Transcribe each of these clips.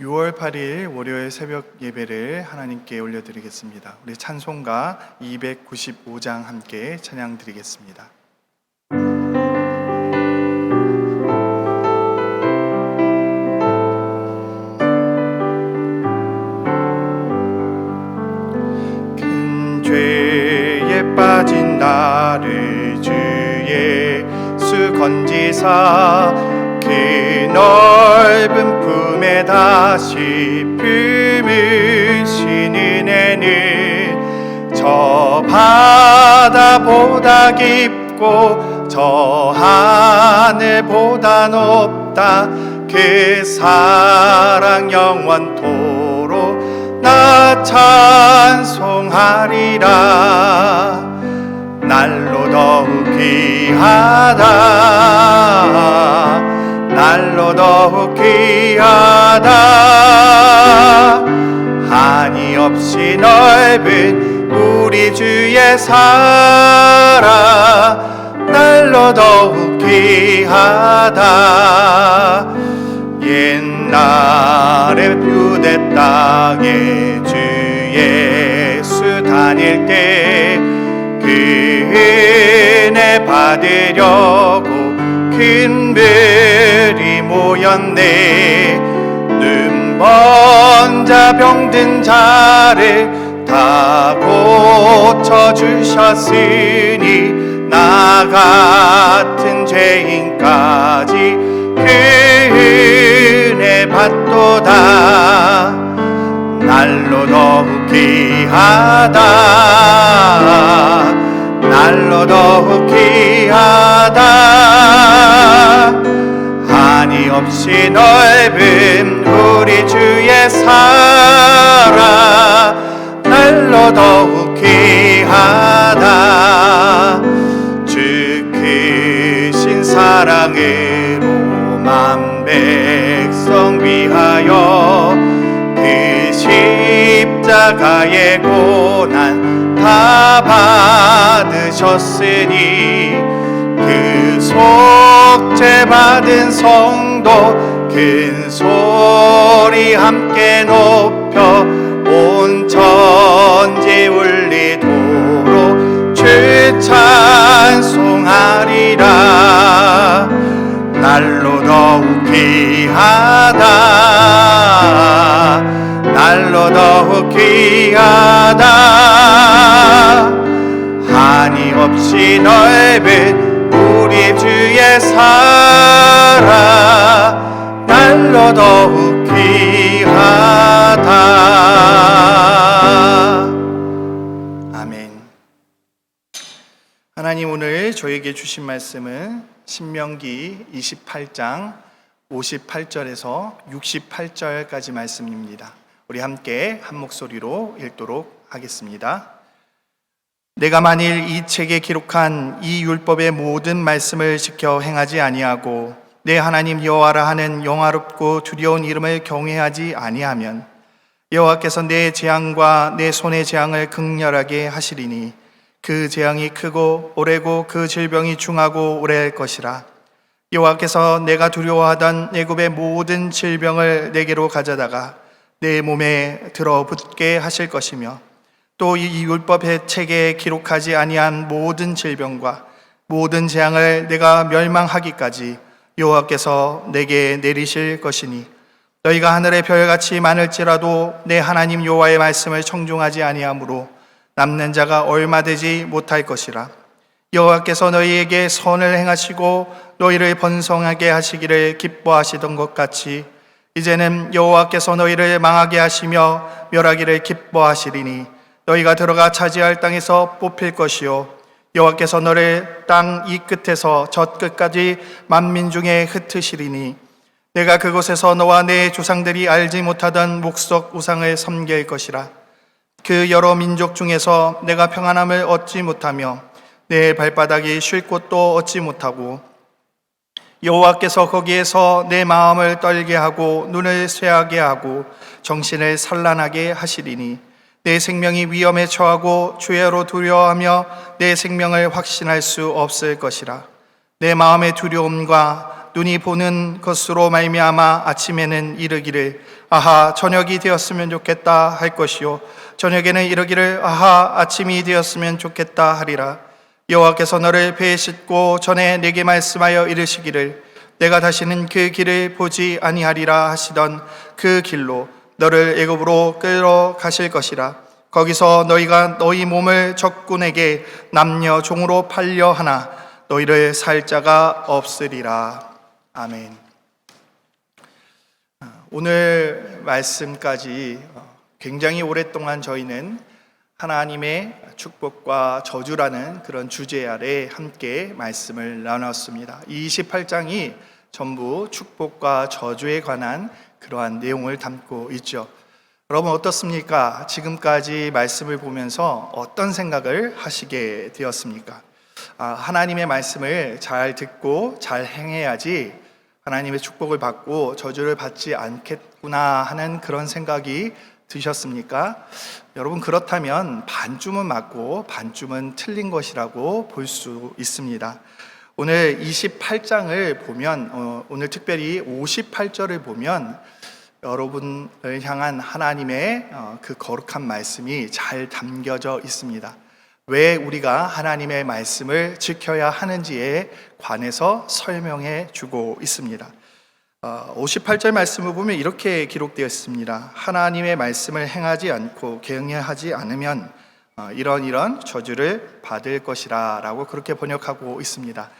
6월 8일 월요일 새벽 예배를 하나님께 올려드리겠습니다. 우리 찬송가 295장 함께 찬양 드리겠습니다. 큰 죄에 빠진 나를 주 예수 건지사 그 넓은 품에 다시 품으신 은혜는 저 바다보다 깊고 저 하늘보다 높다. 그 사랑 영원토록 나 찬송하리라. 날로 더욱 귀하다. 날로 더욱 귀하다. 한이 없이 넓은 우리 주의 사랑 날로 더욱 귀하다. 옛날에 유대 땅에 주 예수 다닐 때 그 은혜 받으려고 큰 별이 모였네. 눈먼 자 병든 자를 다 고쳐주셨으니 나 같은 죄인까지 그 은혜 받도다. 날로 더욱 귀하다. 날로 더욱 귀하다. 한이 없이 넓은 우리 주의 사랑 날로 더욱 귀하다. 주 크신 사랑으로 만 백성 위하여 그 십자가의 고난 다 받으셨으니 그 속죄 받은 성도 큰 소리 함께 높여 온 천지 울리도록 주 찬송하리라. 날로 더욱 귀하다. 날로 더욱 귀하다. 한이 없이 넓은 우리 주의 사랑 날로 더욱 귀하다. 아멘. 하나님, 오늘 저에게 주신 말씀은 신명기 28장 58절에서 68절까지 말씀입니다. 우리 함께 한 목소리로 읽도록 하겠습니다. 내가 만일 이 책에 기록한 이 율법의 모든 말씀을 지켜 행하지 아니하고 내 하나님 여호와라 하는 영화롭고 두려운 이름을 경외하지 아니하면 여호와께서 내 재앙과 내 손의 재앙을 극렬하게 하시리니 그 재앙이 크고 오래고 그 질병이 중하고 오래할 것이라. 여호와께서 내가 두려워하던 애굽의 모든 질병을 내게로 가져다가 내 몸에 들어붙게 하실 것이며 또 이 율법의 책에 기록하지 아니한 모든 질병과 모든 재앙을 내가 멸망하기까지 여호와께서 내게 내리실 것이니 너희가 하늘의 별같이 많을지라도 내 하나님 여호와의 말씀을 청종하지 아니하므로 남는 자가 얼마 되지 못할 것이라. 여호와께서 너희에게 선을 행하시고 너희를 번성하게 하시기를 기뻐하시던 것 같이 이제는 여호와께서 너희를 망하게 하시며 멸하기를 기뻐하시리니 너희가 들어가 차지할 땅에서 뽑힐 것이요 여호와께서 너를 땅 이 끝에서 저 끝까지 만민 중에 흩으시리니 내가 그곳에서 너와 내 조상들이 알지 못하던 목석 우상을 섬길 것이라. 그 여러 민족 중에서 내가 평안함을 얻지 못하며 내 발바닥이 쉴 곳도 얻지 못하고 여호와께서 거기에서 내 마음을 떨게 하고 눈을 쇠하게 하고 정신을 산란하게 하시리니 내 생명이 위험에 처하고 주야로 두려워하며 내 생명을 확신할 수 없을 것이라. 내 마음의 두려움과 눈이 보는 것으로 말미암아 아침에는 이르기를 아하 저녁이 되었으면 좋겠다 할 것이요 저녁에는 이르기를 아하 아침이 되었으면 좋겠다 하리라. 여호와께서 너를 배에 싣고 전에 내게 말씀하여 이르시기를 내가 다시는 그 길을 보지 아니하리라 하시던 그 길로 너를 애굽으로 끌어가실 것이라. 거기서 너희가 너희 몸을 적군에게 남녀 종으로 팔려 하나 너희를 살 자가 없으리라. 아멘. 오늘 말씀까지 굉장히 오랫동안 저희는 하나님의 축복과 저주라는 그런 주제 아래 함께 말씀을 나눴습니다. 이 28장이 전부 축복과 저주에 관한 그러한 내용을 담고 있죠. 여러분 어떻습니까? 지금까지 말씀을 보면서 어떤 생각을 하시게 되었습니까? 하나님의 말씀을 잘 듣고 잘 행해야지 하나님의 축복을 받고 저주를 받지 않겠구나 하는 그런 생각이 드셨습니까? 여러분 그렇다면 반쯤은 맞고 반쯤은 틀린 것이라고 볼 수 있습니다. 오늘 28장을 보면 오늘 특별히 58절을 보면 여러분을 향한 하나님의 그 거룩한 말씀이 잘 담겨져 있습니다. 왜 우리가 하나님의 말씀을 지켜야 하는지에 관해서 설명해 주고 있습니다. 58절 말씀을 보면 이렇게 기록되어 있습니다. 하나님의 말씀을 행하지 않고 경외하지 않으면 이런 저주를 받을 것이라 라고 그렇게 번역하고 있습니다.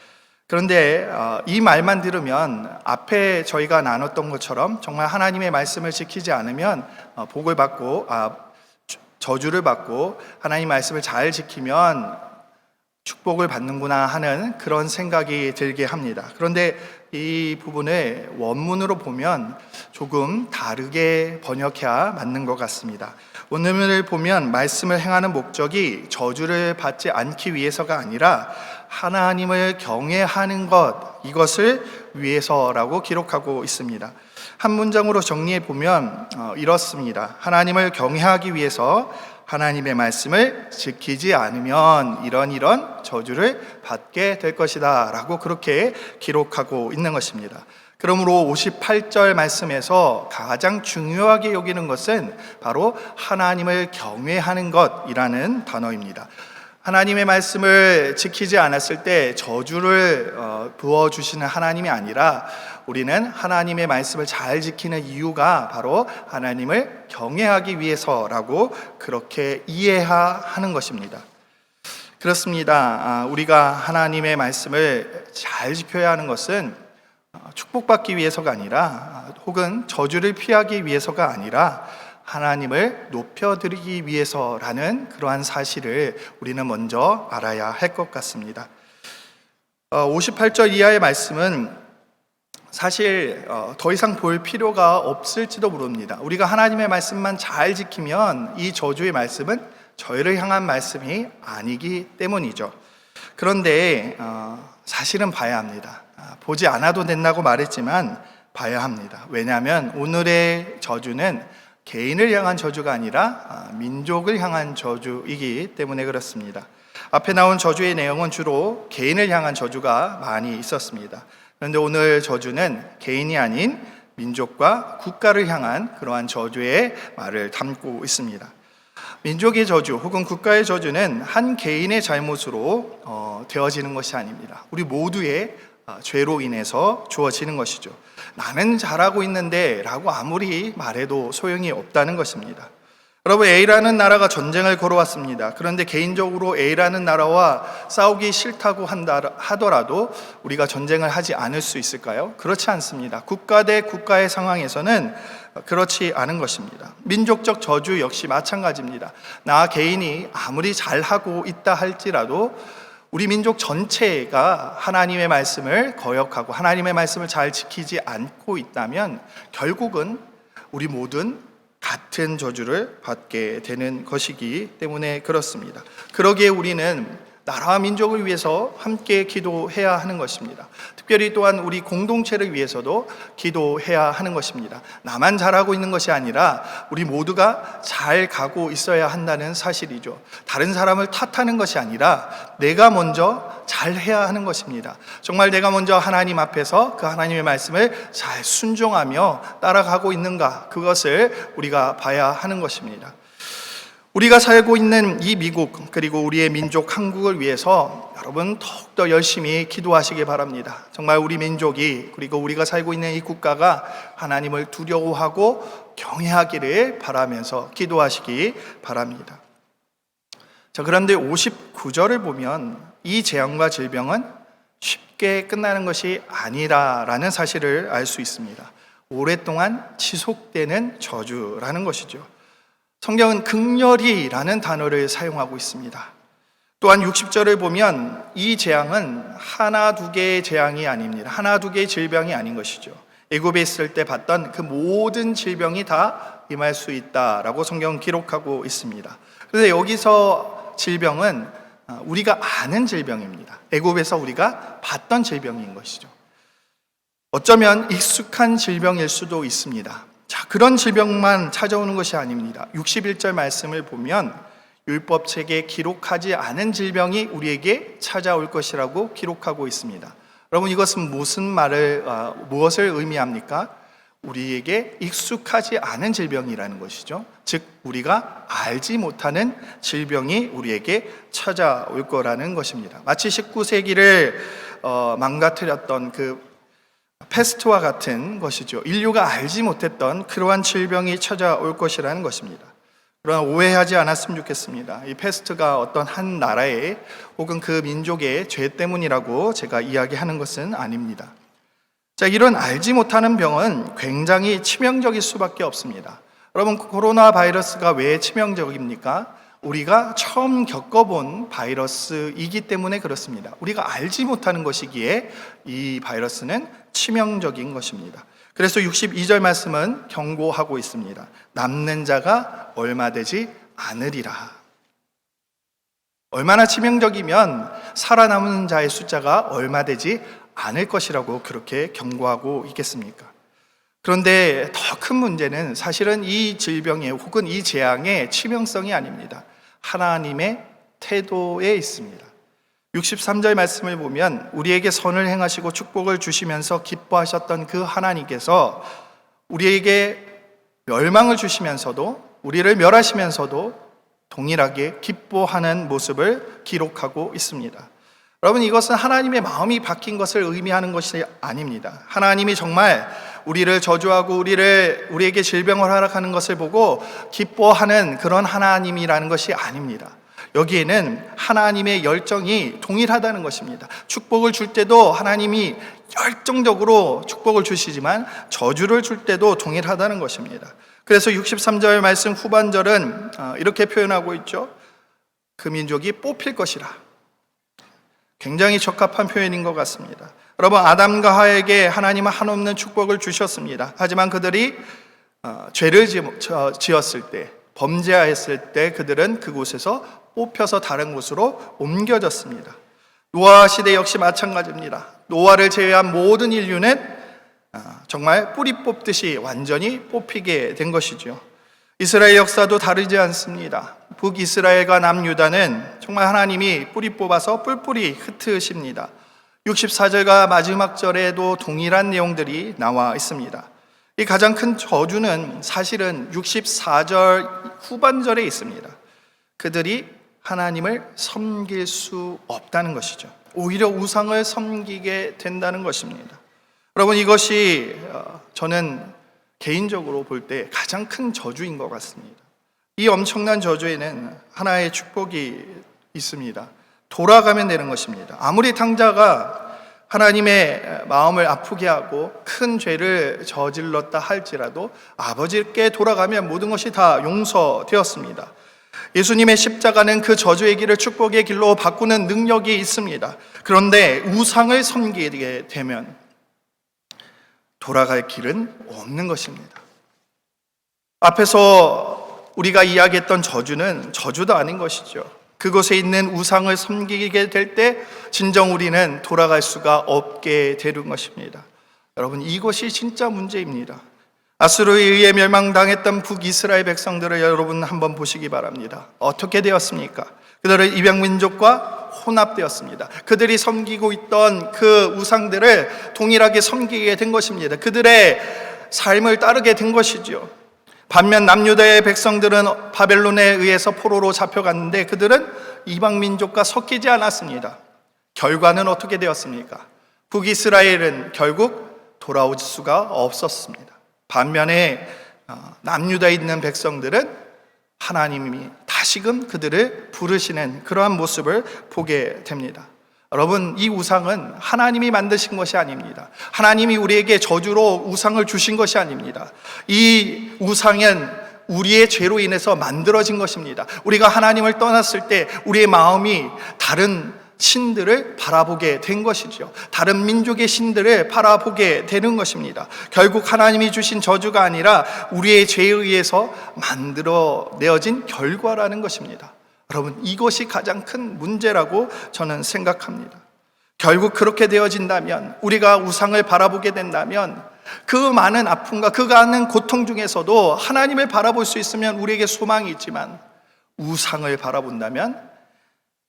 그런데 이 말만 들으면 앞에 저희가 나눴던 것처럼 정말 하나님의 말씀을 지키지 않으면 복을 받고 저주를 받고 하나님 말씀을 잘 지키면 축복을 받는구나 하는 그런 생각이 들게 합니다. 그런데 이 부분을 원문으로 보면 조금 다르게 번역해야 맞는 것 같습니다. 원문을 보면 말씀을 행하는 목적이 저주를 받지 않기 위해서가 아니라 하나님을 경외하는 것, 이것을 위해서라고 기록하고 있습니다. 한 문장으로 정리해 보면 이렇습니다. 하나님을 경외하기 위해서 하나님의 말씀을 지키지 않으면 이런 저주를 받게 될 것이다 라고 그렇게 기록하고 있는 것입니다. 그러므로 58절 말씀에서 가장 중요하게 여기는 것은 바로 하나님을 경외하는 것이라는 단어입니다. 하나님의 말씀을 지키지 않았을 때 저주를 부어주시는 하나님이 아니라 우리는 하나님의 말씀을 잘 지키는 이유가 바로 하나님을 경외하기 위해서라고 그렇게 이해하는 것입니다. 그렇습니다. 우리가 하나님의 말씀을 잘 지켜야 하는 것은 축복받기 위해서가 아니라 혹은 저주를 피하기 위해서가 아니라 하나님을 높여드리기 위해서라는 그러한 사실을 우리는 먼저 알아야 할 것 같습니다. 58절 이하의 말씀은 사실 더 이상 볼 필요가 없을지도 모릅니다. 우리가 하나님의 말씀만 잘 지키면 이 저주의 말씀은 저희를 향한 말씀이 아니기 때문이죠. 그런데 사실은 봐야 합니다. 보지 않아도 된다고 말했지만 봐야 합니다. 왜냐하면 오늘의 저주는 개인을 향한 저주가 아니라 민족을 향한 저주이기 때문에 그렇습니다. 앞에 나온 저주의 내용은 주로 개인을 향한 저주가 많이 있었습니다. 그런데 오늘 저주는 개인이 아닌 민족과 국가를 향한 그러한 저주의 말을 담고 있습니다. 민족의 저주 혹은 국가의 저주는 한 개인의 잘못으로 되어지는 것이 아닙니다. 우리 모두의 죄로 인해서 주어지는 것이죠. 나는 잘하고 있는데 라고 아무리 말해도 소용이 없다는 것입니다. 여러분, A라는 나라가 전쟁을 걸어왔습니다. 그런데 개인적으로 A라는 나라와 싸우기 싫다고 하더라도 우리가 전쟁을 하지 않을 수 있을까요? 그렇지 않습니다. 국가 대 국가의 상황에서는 그렇지 않은 것입니다. 민족적 저주 역시 마찬가지입니다. 나 개인이 아무리 잘하고 있다 할지라도 우리 민족 전체가 하나님의 말씀을 거역하고 하나님의 말씀을 잘 지키지 않고 있다면 결국은 우리 모든 같은 저주를 받게 되는 것이기 때문에 그렇습니다. 그러기에 우리는 나라와 민족을 위해서 함께 기도해야 하는 것입니다. 특별히 또한 우리 공동체를 위해서도 기도해야 하는 것입니다. 나만 잘하고 있는 것이 아니라 우리 모두가 잘 가고 있어야 한다는 사실이죠. 다른 사람을 탓하는 것이 아니라 내가 먼저 잘해야 하는 것입니다. 정말 내가 먼저 하나님 앞에서 그 하나님의 말씀을 잘 순종하며 따라가고 있는가, 그것을 우리가 봐야 하는 것입니다. 우리가 살고 있는 이 미국, 그리고 우리의 민족 한국을 위해서 여러분 더욱더 열심히 기도하시기 바랍니다. 정말 우리 민족이, 그리고 우리가 살고 있는 이 국가가 하나님을 두려워하고 경외하기를 바라면서 기도하시기 바랍니다. 자, 그런데 59절을 보면 이 재앙과 질병은 쉽게 끝나는 것이 아니라라는 사실을 알 수 있습니다. 오랫동안 지속되는 저주라는 것이죠. 성경은 극렬히라는 단어를 사용하고 있습니다. 또한 60절을 보면 이 재앙은 하나 두 개의 재앙이 아닙니다. 하나 두 개의 질병이 아닌 것이죠. 애굽에 있을 때 봤던 그 모든 질병이 다 임할 수 있다라고 성경은 기록하고 있습니다. 그런데 여기서 질병은 우리가 아는 질병입니다. 애굽에서 우리가 봤던 질병인 것이죠. 어쩌면 익숙한 질병일 수도 있습니다. 자, 그런 질병만 찾아오는 것이 아닙니다. 61절 말씀을 보면 율법책에 기록하지 않은 질병이 우리에게 찾아올 것이라고 기록하고 있습니다. 여러분, 이것은 무엇을 의미합니까? 우리에게 익숙하지 않은 질병이라는 것이죠. 즉, 우리가 알지 못하는 질병이 우리에게 찾아올 거라는 것입니다. 마치 19세기를 망가뜨렸던 그 패스트와 같은 것이죠. 인류가 알지 못했던 그러한 질병이 찾아올 것이라는 것입니다. 그러나 오해하지 않았으면 좋겠습니다. 이 패스트가 어떤 한 나라의 혹은 그 민족의 죄 때문이라고 제가 이야기하는 것은 아닙니다. 자, 이런 알지 못하는 병은 굉장히 치명적일 수밖에 없습니다. 여러분, 코로나 바이러스가 왜 치명적입니까? 우리가 처음 겪어본 바이러스이기 때문에 그렇습니다. 우리가 알지 못하는 것이기에 이 바이러스는 치명적인 것입니다. 그래서 62절 말씀은 경고하고 있습니다. 남는 자가 얼마 되지 않으리라. 얼마나 치명적이면 살아남은 자의 숫자가 얼마 되지 않을 것이라고 그렇게 경고하고 있겠습니까? 그런데 더 큰 문제는 사실은 이 질병의 혹은 이 재앙의 치명성이 아닙니다. 하나님의 태도에 있습니다. 63절 말씀을 보면 우리에게 선을 행하시고 축복을 주시면서 기뻐하셨던 그 하나님께서 우리에게 멸망을 주시면서도, 우리를 멸하시면서도 동일하게 기뻐하는 모습을 기록하고 있습니다. 여러분, 이것은 하나님의 마음이 바뀐 것을 의미하는 것이 아닙니다. 하나님이 정말 우리를 저주하고 우리에게 질병을 허락하는 것을 보고 기뻐하는 그런 하나님이라는 것이 아닙니다. 여기에는 하나님의 열정이 동일하다는 것입니다. 축복을 줄 때도 하나님이 열정적으로 축복을 주시지만 저주를 줄 때도 동일하다는 것입니다. 그래서 63절 말씀 후반절은 이렇게 표현하고 있죠. 그 민족이 뽑힐 것이라. 굉장히 적합한 표현인 것 같습니다. 여러분, 아담과 하와에게 하나님은 한없는 축복을 주셨습니다. 하지만 그들이 죄를 지었을 때, 범죄하였을 때 그들은 그곳에서 뽑혀서 다른 곳으로 옮겨졌습니다. 노아 시대 역시 마찬가지입니다. 노아를 제외한 모든 인류는 정말 뿌리 뽑듯이 완전히 뽑히게 된 것이죠. 이스라엘 역사도 다르지 않습니다. 북이스라엘과 남유다는 정말 하나님이 뿌리 뽑아서 뿔뿔이 흩으십니다. 64절과 마지막 절에도 동일한 내용들이 나와 있습니다. 이 가장 큰 저주는 사실은 64절 후반절에 있습니다. 그들이 하나님을 섬길 수 없다는 것이죠. 오히려 우상을 섬기게 된다는 것입니다. 여러분, 이것이 저는 개인적으로 볼 때 가장 큰 저주인 것 같습니다. 이 엄청난 저주에는 하나의 축복이 있습니다. 돌아가면 되는 것입니다. 아무리 탕자가 하나님의 마음을 아프게 하고 큰 죄를 저질렀다 할지라도 아버지께 돌아가면 모든 것이 다 용서되었습니다. 예수님의 십자가는 그 저주의 길을 축복의 길로 바꾸는 능력이 있습니다. 그런데 우상을 섬기게 되면 돌아갈 길은 없는 것입니다. 앞에서 우리가 이야기했던 저주는 저주도 아닌 것이죠. 그곳에 있는 우상을 섬기게 될 때 진정 우리는 돌아갈 수가 없게 되는 것입니다. 여러분, 이것이 진짜 문제입니다. 아수르에 의해 멸망당했던 북이스라엘 백성들을 여러분 한번 보시기 바랍니다. 어떻게 되었습니까? 그들은 이방민족과 혼합되었습니다. 그들이 섬기고 있던 그 우상들을 동일하게 섬기게 된 것입니다. 그들의 삶을 따르게 된 것이죠. 반면 남유다의 백성들은 바벨론에 의해서 포로로 잡혀갔는데 그들은 이방민족과 섞이지 않았습니다. 결과는 어떻게 되었습니까? 북이스라엘은 결국 돌아올 수가 없었습니다. 반면에 남유다에 있는 백성들은 하나님이 다시금 그들을 부르시는 그러한 모습을 보게 됩니다. 여러분, 이 우상은 하나님이 만드신 것이 아닙니다. 하나님이 우리에게 저주로 우상을 주신 것이 아닙니다. 이 우상은 우리의 죄로 인해서 만들어진 것입니다. 우리가 하나님을 떠났을 때 우리의 마음이 다른 신들을 바라보게 된 것이죠. 다른 민족의 신들을 바라보게 되는 것입니다. 결국 하나님이 주신 저주가 아니라 우리의 죄에 의해서 만들어내어진 결과라는 것입니다. 여러분, 이것이 가장 큰 문제라고 저는 생각합니다. 결국 그렇게 되어진다면, 우리가 우상을 바라보게 된다면 그 많은 아픔과 그 많은 고통 중에서도 하나님을 바라볼 수 있으면 우리에게 소망이 있지만, 우상을 바라본다면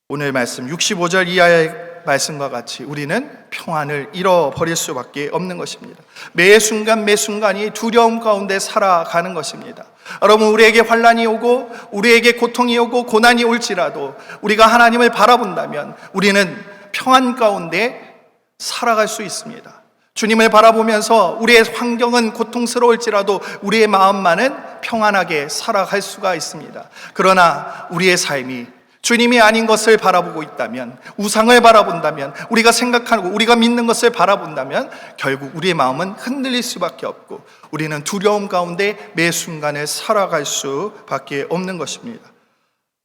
오늘 말씀 65절 이하의 말씀과 같이 우리는 평안을 잃어버릴 수밖에 없는 것입니다. 매 순간 매 순간이 두려움 가운데 살아가는 것입니다. 여러분, 우리에게 환난이 오고 우리에게 고통이 오고 고난이 올지라도 우리가 하나님을 바라본다면 우리는 평안 가운데 살아갈 수 있습니다. 주님을 바라보면서 우리의 환경은 고통스러울지라도 우리의 마음만은 평안하게 살아갈 수가 있습니다. 그러나 우리의 삶이 주님이 아닌 것을 바라보고 있다면, 우상을 바라본다면, 우리가 생각하고 우리가 믿는 것을 바라본다면 결국 우리의 마음은 흔들릴 수밖에 없고 우리는 두려움 가운데 매 순간을 살아갈 수밖에 없는 것입니다.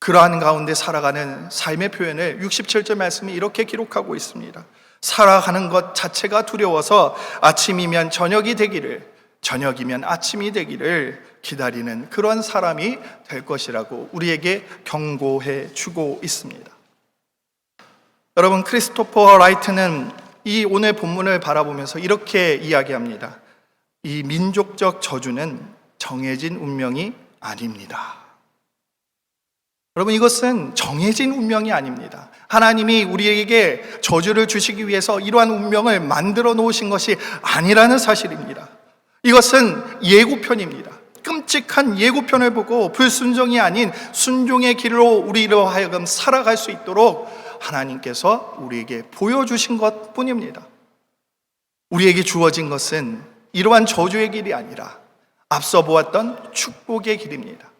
그러한 가운데 살아가는 삶의 표현을 67절 말씀이 이렇게 기록하고 있습니다. 살아가는 것 자체가 두려워서 아침이면 저녁이 되기를, 저녁이면 아침이 되기를 기다리는 그런 사람이 될 것이라고 우리에게 경고해 주고 있습니다. 여러분, 크리스토퍼 라이트는 이 오늘 본문을 바라보면서 이렇게 이야기합니다. 이 민족적 저주는 정해진 운명이 아닙니다. 여러분, 이것은 정해진 운명이 아닙니다. 하나님이 우리에게 저주를 주시기 위해서 이러한 운명을 만들어 놓으신 것이 아니라는 사실입니다. 이것은 예고편입니다. 끔찍한 예고편을 보고 불순종이 아닌 순종의 길로 우리로 하여금 살아갈 수 있도록 하나님께서 우리에게 보여주신 것 뿐입니다. 우리에게 주어진 것은 이러한 저주의 길이 아니라 앞서 보았던 축복의 길입니다.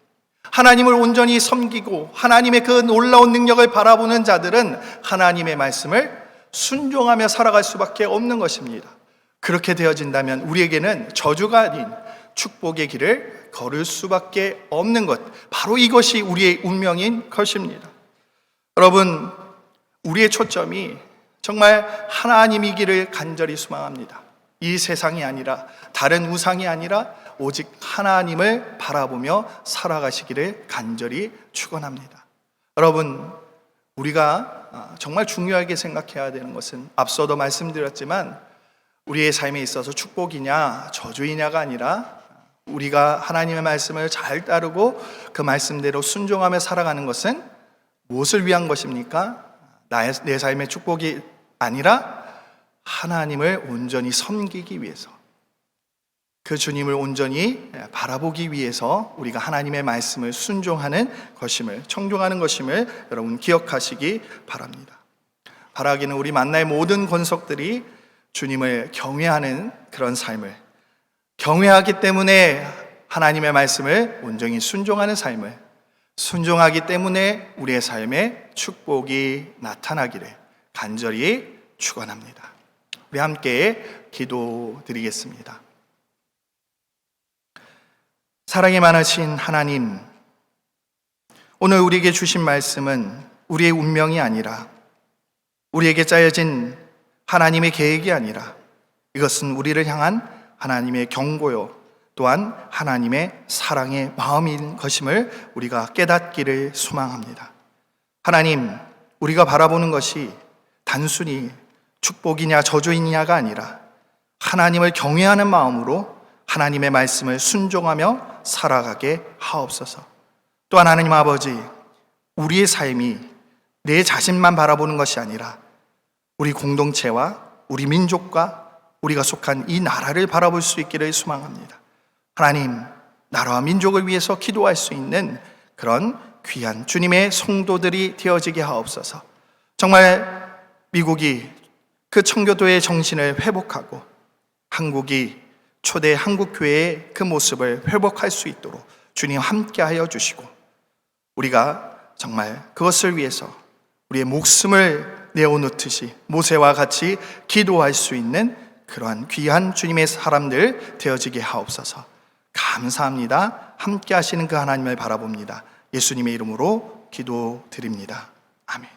하나님을 온전히 섬기고 하나님의 그 놀라운 능력을 바라보는 자들은 하나님의 말씀을 순종하며 살아갈 수밖에 없는 것입니다. 그렇게 되어진다면 우리에게는 저주가 아닌 축복의 길을 걸을 수밖에 없는 것, 바로 이것이 우리의 운명인 것입니다. 여러분, 우리의 초점이 정말 하나님이기를 간절히 소망합니다. 이 세상이 아니라, 다른 우상이 아니라 오직 하나님을 바라보며 살아가시기를 간절히 축원합니다. 여러분, 우리가 정말 중요하게 생각해야 되는 것은 앞서도 말씀드렸지만 우리의 삶에 있어서 축복이냐 저주이냐가 아니라 우리가 하나님의 말씀을 잘 따르고 그 말씀대로 순종하며 살아가는 것은 무엇을 위한 것입니까? 내 삶의 축복이 아니라 하나님을 온전히 섬기기 위해서, 그 주님을 온전히 바라보기 위해서 우리가 하나님의 말씀을 순종하는 것임을, 청종하는 것임을 여러분 기억하시기 바랍니다. 바라기는 우리 만나의 모든 권속들이 주님을 경외하는 그런 삶을, 경외하기 때문에 하나님의 말씀을 온전히 순종하는 삶을, 순종하기 때문에 우리의 삶에 축복이 나타나기를 간절히 축원합니다. 우리 함께 기도드리겠습니다. 사랑이 많으신 하나님, 오늘 우리에게 주신 말씀은 우리의 운명이 아니라, 우리에게 짜여진 하나님의 계획이 아니라, 이것은 우리를 향한 하나님의 경고요, 또한 하나님의 사랑의 마음인 것임을 우리가 깨닫기를 소망합니다. 하나님, 우리가 바라보는 것이 단순히 축복이냐 저주이냐가 아니라 하나님을 경외하는 마음으로 하나님의 말씀을 순종하며 살아가게 하옵소서. 또한 하나님 아버지, 우리의 삶이 내 자신만 바라보는 것이 아니라 우리 공동체와 우리 민족과 우리가 속한 이 나라를 바라볼 수 있기를 소망합니다. 하나님, 나라와 민족을 위해서 기도할 수 있는 그런 귀한 주님의 성도들이 되어지게 하옵소서. 정말 미국이 그 청교도의 정신을 회복하고 한국이 초대 한국교회의 그 모습을 회복할 수 있도록 주님 함께하여 주시고, 우리가 정말 그것을 위해서 우리의 목숨을 내어놓듯이 모세와 같이 기도할 수 있는 그러한 귀한 주님의 사람들 되어지게 하옵소서. 감사합니다. 함께 하시는 그 하나님을 바라봅니다. 예수님의 이름으로 기도드립니다. 아멘.